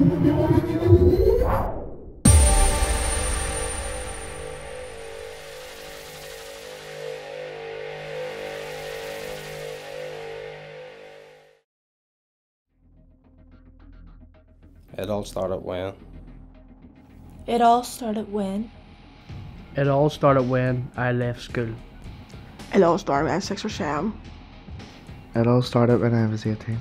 It all started when? It all started when? It all started when I left school. It all started when I was 6 or 7. It all started when I was 18.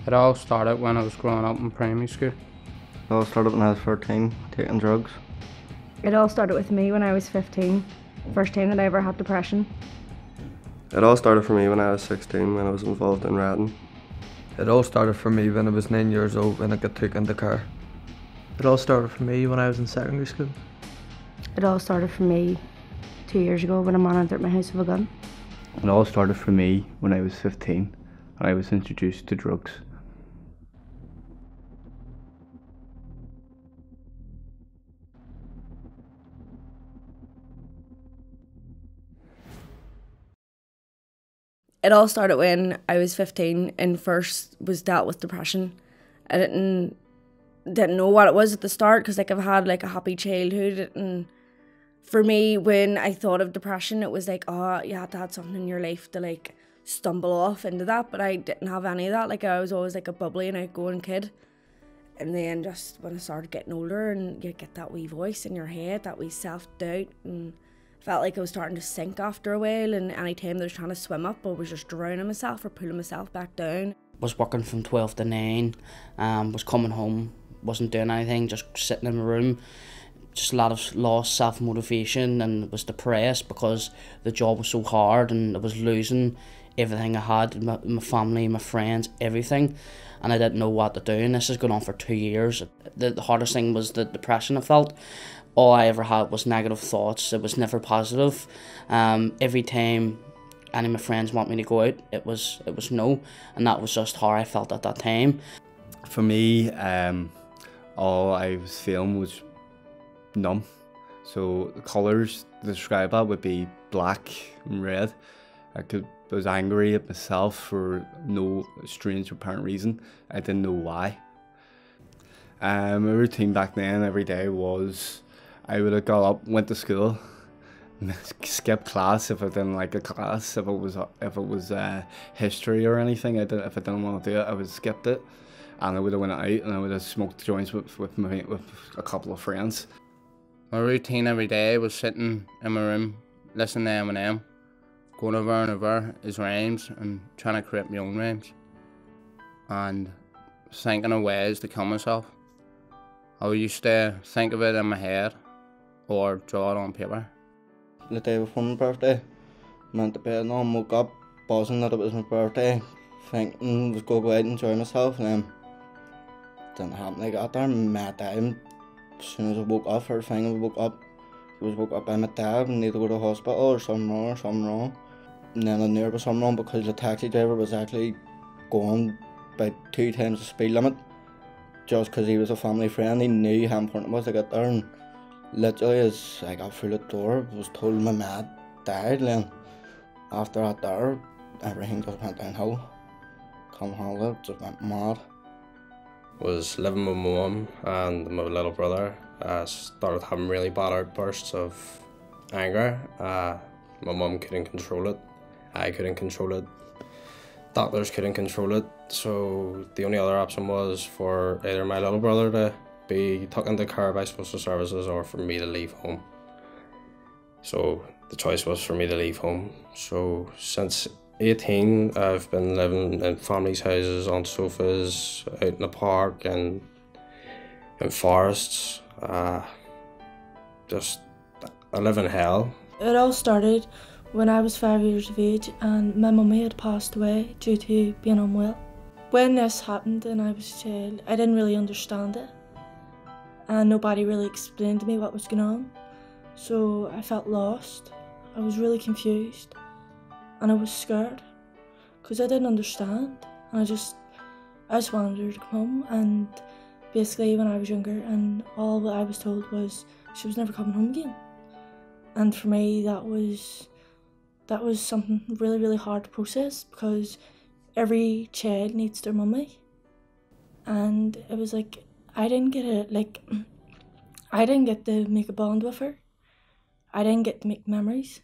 It all started when I was growing up in primary school. It all started when I was 13, taking drugs. It all started with me when I was 15. First time that I ever had depression. It all started for me when I was 16, when I was involved in ratting. It all started for me when I was 9 years old, when I got took into care. It all started for me when I was in secondary school. It all started for me 2 years ago when a man entered my house with a gun. It all started for me when I was 15 and I was introduced to drugs. It all started when I was 15 and first was dealt with depression. I didn't know what it was at the start because I've had a happy childhood, and for me when I thought of depression it was oh, you had to have something in your life to stumble off into that, but I didn't have any of that. I was always a bubbly and outgoing kid, and then just when I started getting older and you get that wee voice in your head, that wee self-doubt, and felt like I was starting to sink after a while, and any time I was trying to swim up I was just drowning myself or pulling myself back down. Was working from 12 to 9, was coming home, wasn't doing anything, just sitting in my room, just a lot of lost self-motivation, and was depressed because the job was so hard and I was losing everything I had, my family, my friends, everything, and I didn't know what to do, and this has gone on for 2 years. The hardest thing was the depression I felt. All I ever had was negative thoughts. It was never positive. Every time any of my friends want me to go out, it was no, and that was just how I felt at that time. For me, all I was feeling was numb. So the colours to describe that would be black and red. I was angry at myself for no strange apparent reason. I didn't know why. My routine back then every day was I would have got up, went to school, skipped class if I didn't like a class. If it was history or anything, if I didn't want to do it, I would have skipped it, and I would have went out and I would have smoked joints with a couple of friends. My routine every day was sitting in my room, listening to Eminem, going over and over his rhymes and trying to create my own rhymes, and thinking of ways to kill myself. I used to think of it in my head or draw it on paper. The day before my birthday, I went to bed and I woke up buzzing that it was my birthday, thinking I was going to go out and enjoy myself, and then it didn't happen. I got there and my dad, as soon as I woke up, first thing I woke up by my dad and needed to go to the hospital or something wrong. And then I knew there was something wrong because the taxi driver was actually going by 2 times the speed limit. Just because he was a family friend, he knew how important it was to get there, and literally as I got through the door, I was told my mad died, and after that there, everything just went downhill. Come home, it just went mad. Was living with my mum and my little brother. I started having really bad outbursts of anger. My mum couldn't control it, I couldn't control it. Doctors couldn't control it, so the only other option was for either my little brother to be taken into care by social services or for me to leave home. So the choice was for me to leave home. So since 18, I've been living in families' houses, on sofas, out in the park and in forests. I live in hell. It all started when I was 5 years of age and my mummy had passed away due to being unwell. When this happened and I was a child, I didn't really understand it, and nobody really explained to me what was going on, so I felt lost. I was really confused and I was scared because I didn't understand, and I just wanted her to come home. And basically when I was younger, and all that I was told was she was never coming home again, and for me that was something really, really hard to process because every child needs their mummy. and it was like I didn't get to make a bond with her. I didn't get to make memories.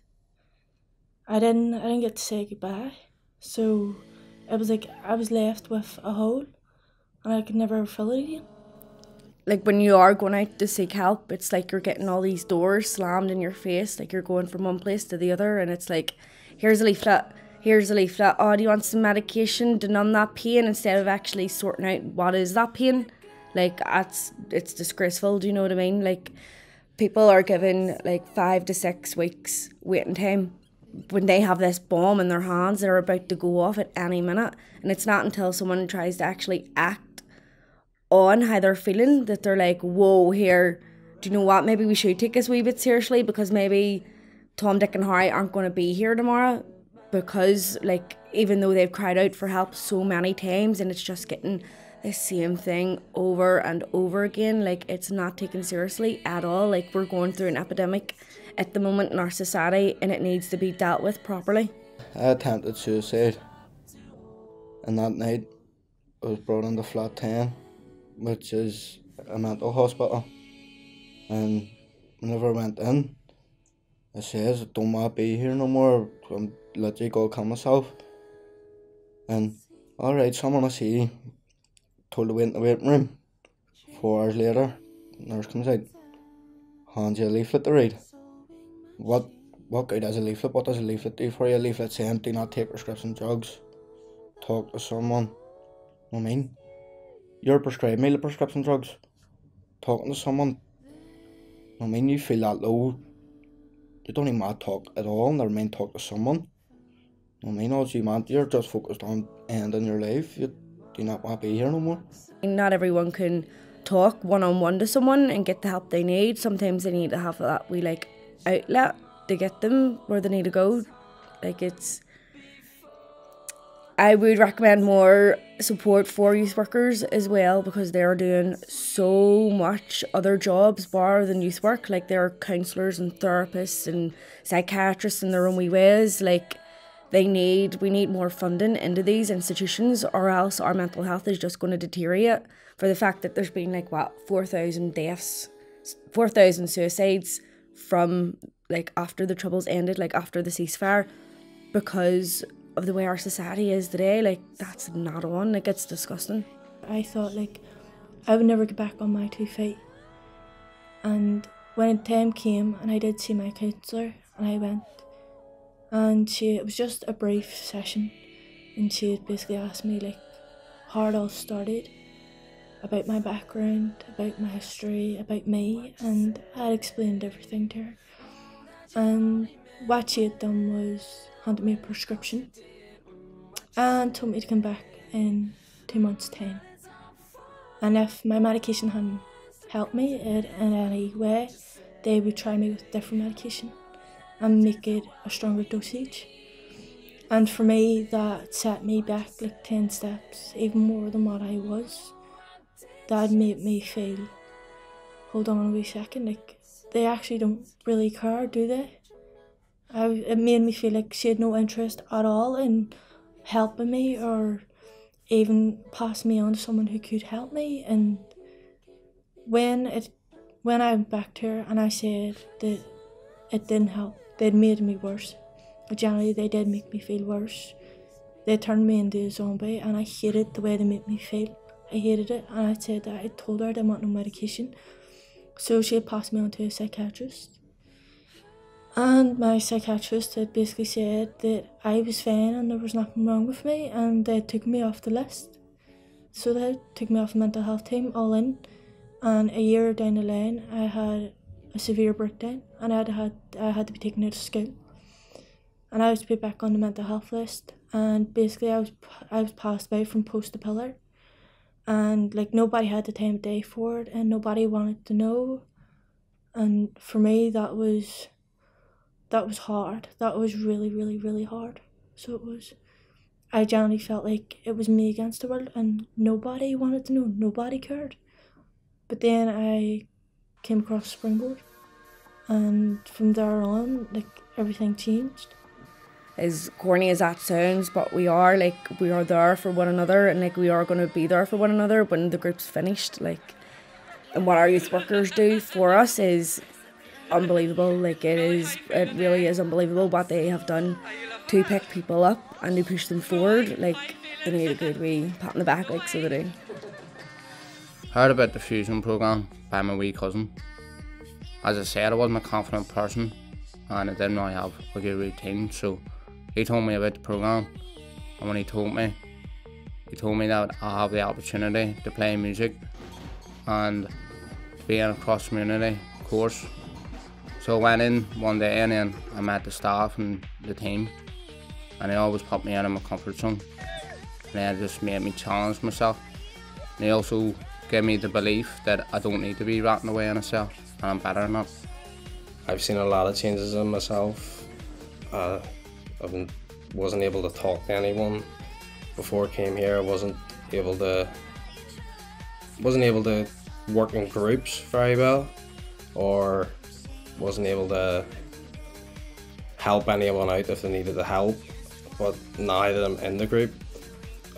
I didn't get to say goodbye. So it was like I was left with a hole and I could never fill it again. Like when you are going out to seek help, it's like you're getting all these doors slammed in your face, like you're going from one place to the other, and it's like, here's a leaflet, oh, do you want some medication to numb that pain, instead of actually sorting out what is that pain. Like, it's disgraceful, do you know what I mean? Like, people are given like 5 to 6 weeks waiting time when they have this bomb in their hands that are about to go off at any minute, and it's not until someone tries to actually act on how they're feeling that they're like, whoa, here, do you know what, maybe we should take this a wee bit seriously, because maybe Tom, Dick and Harry aren't going to be here tomorrow, because like even though they've cried out for help so many times and it's just getting the same thing over and over again, like it's not taken seriously at all. Like, we're going through an epidemic at the moment in our society and it needs to be dealt with properly. I attempted suicide, and that night I was brought into flat 10, which is a mental hospital, and whenever I went in, I says, I don't want to be here no more, I'm literally going to kill myself. And alright, someone I see told to wait in the waiting room. 4 hours later, nurse comes out, hands you a leaflet to read. What good is a leaflet? What does a leaflet do for you? A leaflet saying, do not take prescription drugs, talk to someone. I mean, you're prescribed me the prescription drugs, talking to someone. I mean, you feel that low, you don't even want to talk at all, never mind talk to someone. I mean, all you want, you're just focused on ending your life. You do not want to be here no more. Not everyone can talk one-on-one to someone and get the help they need. Sometimes they need to have that wee like outlet to get them where they need to go. Like, I would recommend more support for youth workers as well, because they're doing so much other jobs bar than youth work. Like, there are counsellors and therapists and psychiatrists in their own wee ways. Like, we need more funding into these institutions, or else our mental health is just going to deteriorate, for the fact that there's been like 4,000 deaths, 4,000 suicides from like after the Troubles ended, like after the ceasefire, because of the way our society is today. Like, that's not on, like, it's disgusting. I thought like I would never get back on my 2 feet, and when the time came and I did see my counsellor, and I went, and it was just a brief session, and she had basically asked me like how it all started, about my background, about my history, about me, and I had explained everything to her. And what she had done was handed me a prescription and told me to come back in 2 months' time. And if my medication hadn't helped me in any way, they would try me with different medication and make it a stronger dosage. And for me, that set me back like 10 steps, even more than what I was. That made me feel, hold on a wee second, like, they actually don't really care, do they? It made me feel like she had no interest at all in helping me, or even passing me on to someone who could help me. And when I went back to her and I said that it didn't help, they'd made me worse. Generally, they did make me feel worse. They turned me into a zombie, and I hated the way they made me feel. I hated it, and I said that I told her I didn't want no medication. So she passed me on to a psychiatrist. And my psychiatrist had basically said that I was fine and there was nothing wrong with me, and they took me off the list. So they took me off the mental health team all in, and a year down the line I had a severe breakdown, and I had to be taken out of school. And I was put back on the mental health list, and basically I was passed by from post to pillar. And like, nobody had the time of day for it, and nobody wanted to know. And for me, that was hard. That was really, really, really hard. So it was. I generally felt like it was me against the world, and nobody wanted to know. Nobody cared. But then I came across Springboard, and from there on, like, everything changed. as corny as that sounds, but we are there for one another, and we are going to be there for one another when the group's finished. And what our youth workers do for us is unbelievable. It really is unbelievable what they have done to pick people up and to push them forward. They need a good wee pat on the back, so they do. Heard about the Fusion programme by my wee cousin. As I said, I wasn't a confident person and I didn't really have a good routine, so he told me about the programme, and when he told me that I'll have the opportunity to play music and be in a cross-community course. So I went in one day and then I met the staff and the team, and they always put me out of my comfort zone, and they just made me challenge myself. And they also gave me the belief that I don't need to be rotting away in a cell, and I'm better than that. I've seen a lot of changes in myself. I wasn't able to talk to anyone before I came here. I wasn't able to work in groups very well, or wasn't able to help anyone out if they needed the help. But now that I'm in the group,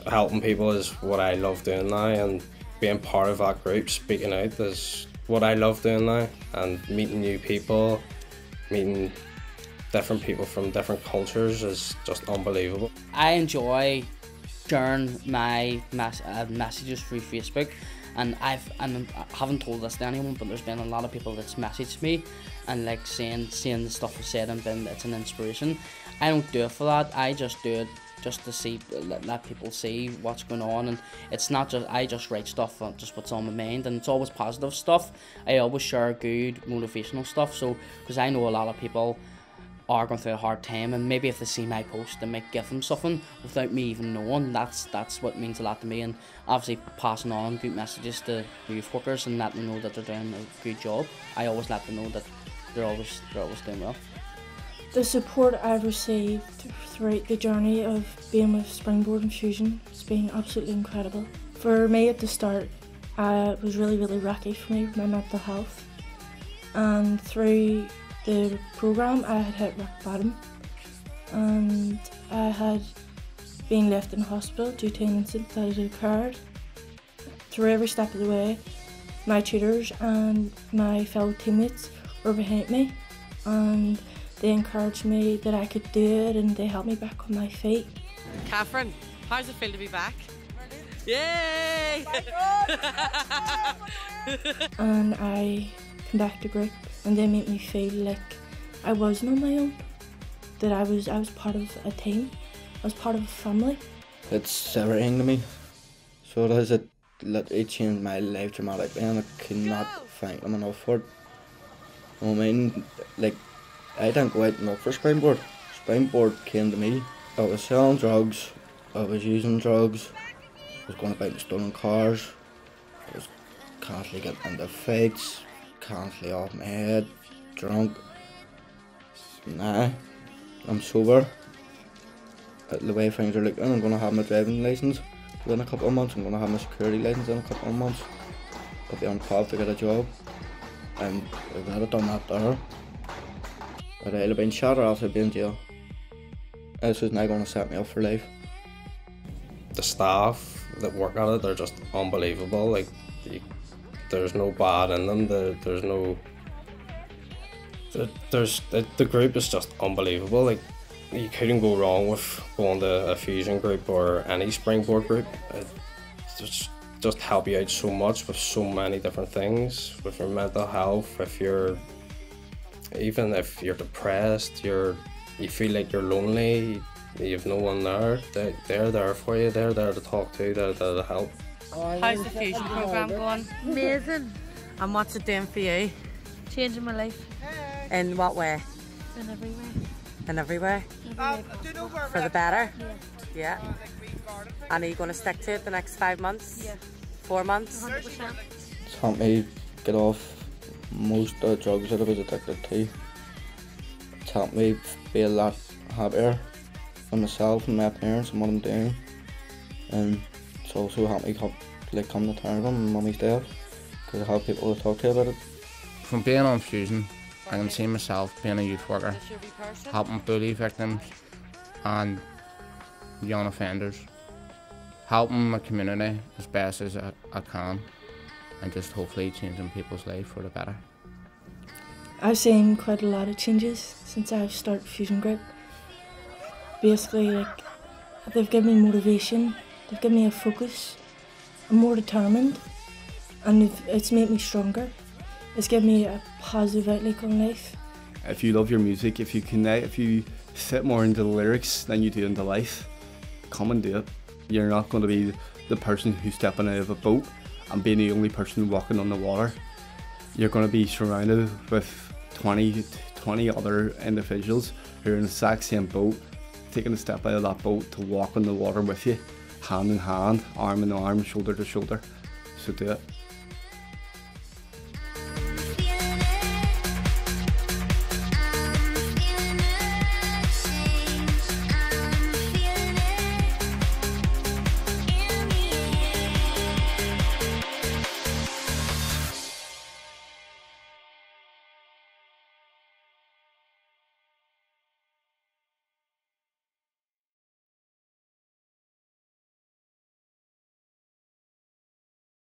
helping people is what I love doing now, and being part of that group, speaking out, is what I love doing now, and meeting new people, meeting different people from different cultures is just unbelievable. I enjoy sharing my messages through Facebook, and I haven't told this to anyone, but there's been a lot of people that's messaged me and seeing the stuff I've said and it's an inspiration. I don't do it for that. I just do it just to let people see what's going on, and it's not just I just write stuff just what's on my mind, and it's always positive stuff. I always share good motivational stuff, so because I know a lot of people are going through a hard time, and maybe if they see my post, they might give them something without me even knowing. That's what means a lot to me, and obviously passing on good messages to youth workers and letting them know that they're doing a good job. I always let them know that they're always doing well. The support I've received throughout the journey of being with Springboard and Fusion has been absolutely incredible. For me at the start, it was really rocky for me with my mental health, and through the programme I had hit rock bottom, and I had been left in hospital due to an incident that had occurred. Through every step of the way, my tutors and my fellow teammates were behind me, and they encouraged me that I could do it, and they helped me back on my feet. Catherine, how does it feel to be back? Yay! And I conduct a group, and they made me feel like I wasn't on my own, that I was part of a team, I was part of a family. It's everything to me. So it has literally changed my life dramatically, and I cannot thank them enough for it. I mean, I didn't go out and look for Springboard. Springboard came to me. I was selling drugs, I was using drugs, I was going about in stolen cars, I was constantly getting into fights, constantly off my head, drunk. Now, I'm sober. The way things are looking, I'm going to have my driving licence within a couple of months, I'm going to have my security licence in a couple of months. I'll be on path to get a job, and if I had done that there, I'd either been shot or else I'd be in jail. This is now going to set me up for life. The staff that work at it, they're just unbelievable. There's no bad in them. The group is just unbelievable. You couldn't go wrong with going to a Fusion group or any Springboard group. Just help you out so much with so many different things, with your mental health, even if you're depressed, you feel like you're lonely, you've no one there, they're there for you, they're there to talk to, they're there to help. How's the Fusion programme going? Amazing. And what's it doing for you? Changing my life. In what way? In every way. In every way? For the better? Yeah. And are you going to stick to it the next 5 months? Yeah. 4 months? 100%. It's helped me get off most of the drugs that I was addicted to. It's helped me be a lot happier with myself and my parents and what I'm doing, and it's also helped me come to terms with my mummy's death, because I have people to talk to about it. From being on Fusion, I can see myself being a youth worker, helping bully victims, and young offenders, helping my community as best as I can, and just hopefully changing people's lives for the better. I've seen quite a lot of changes since I've started Fusion Group. Basically, like, they've given me motivation, they've given me a focus, I'm more determined, and it's made me stronger. It's given me a positive outlook on life. If you love your music, if you fit more into the lyrics than you do into life, come and do it. You're not going to be the person who's stepping out of a boat and being the only person walking on the water. You're going to be surrounded with 20 other individuals who are in the exact same boat, taking a step out of that boat to walk on the water with you, hand in hand, arm in arm, shoulder to shoulder. So do it.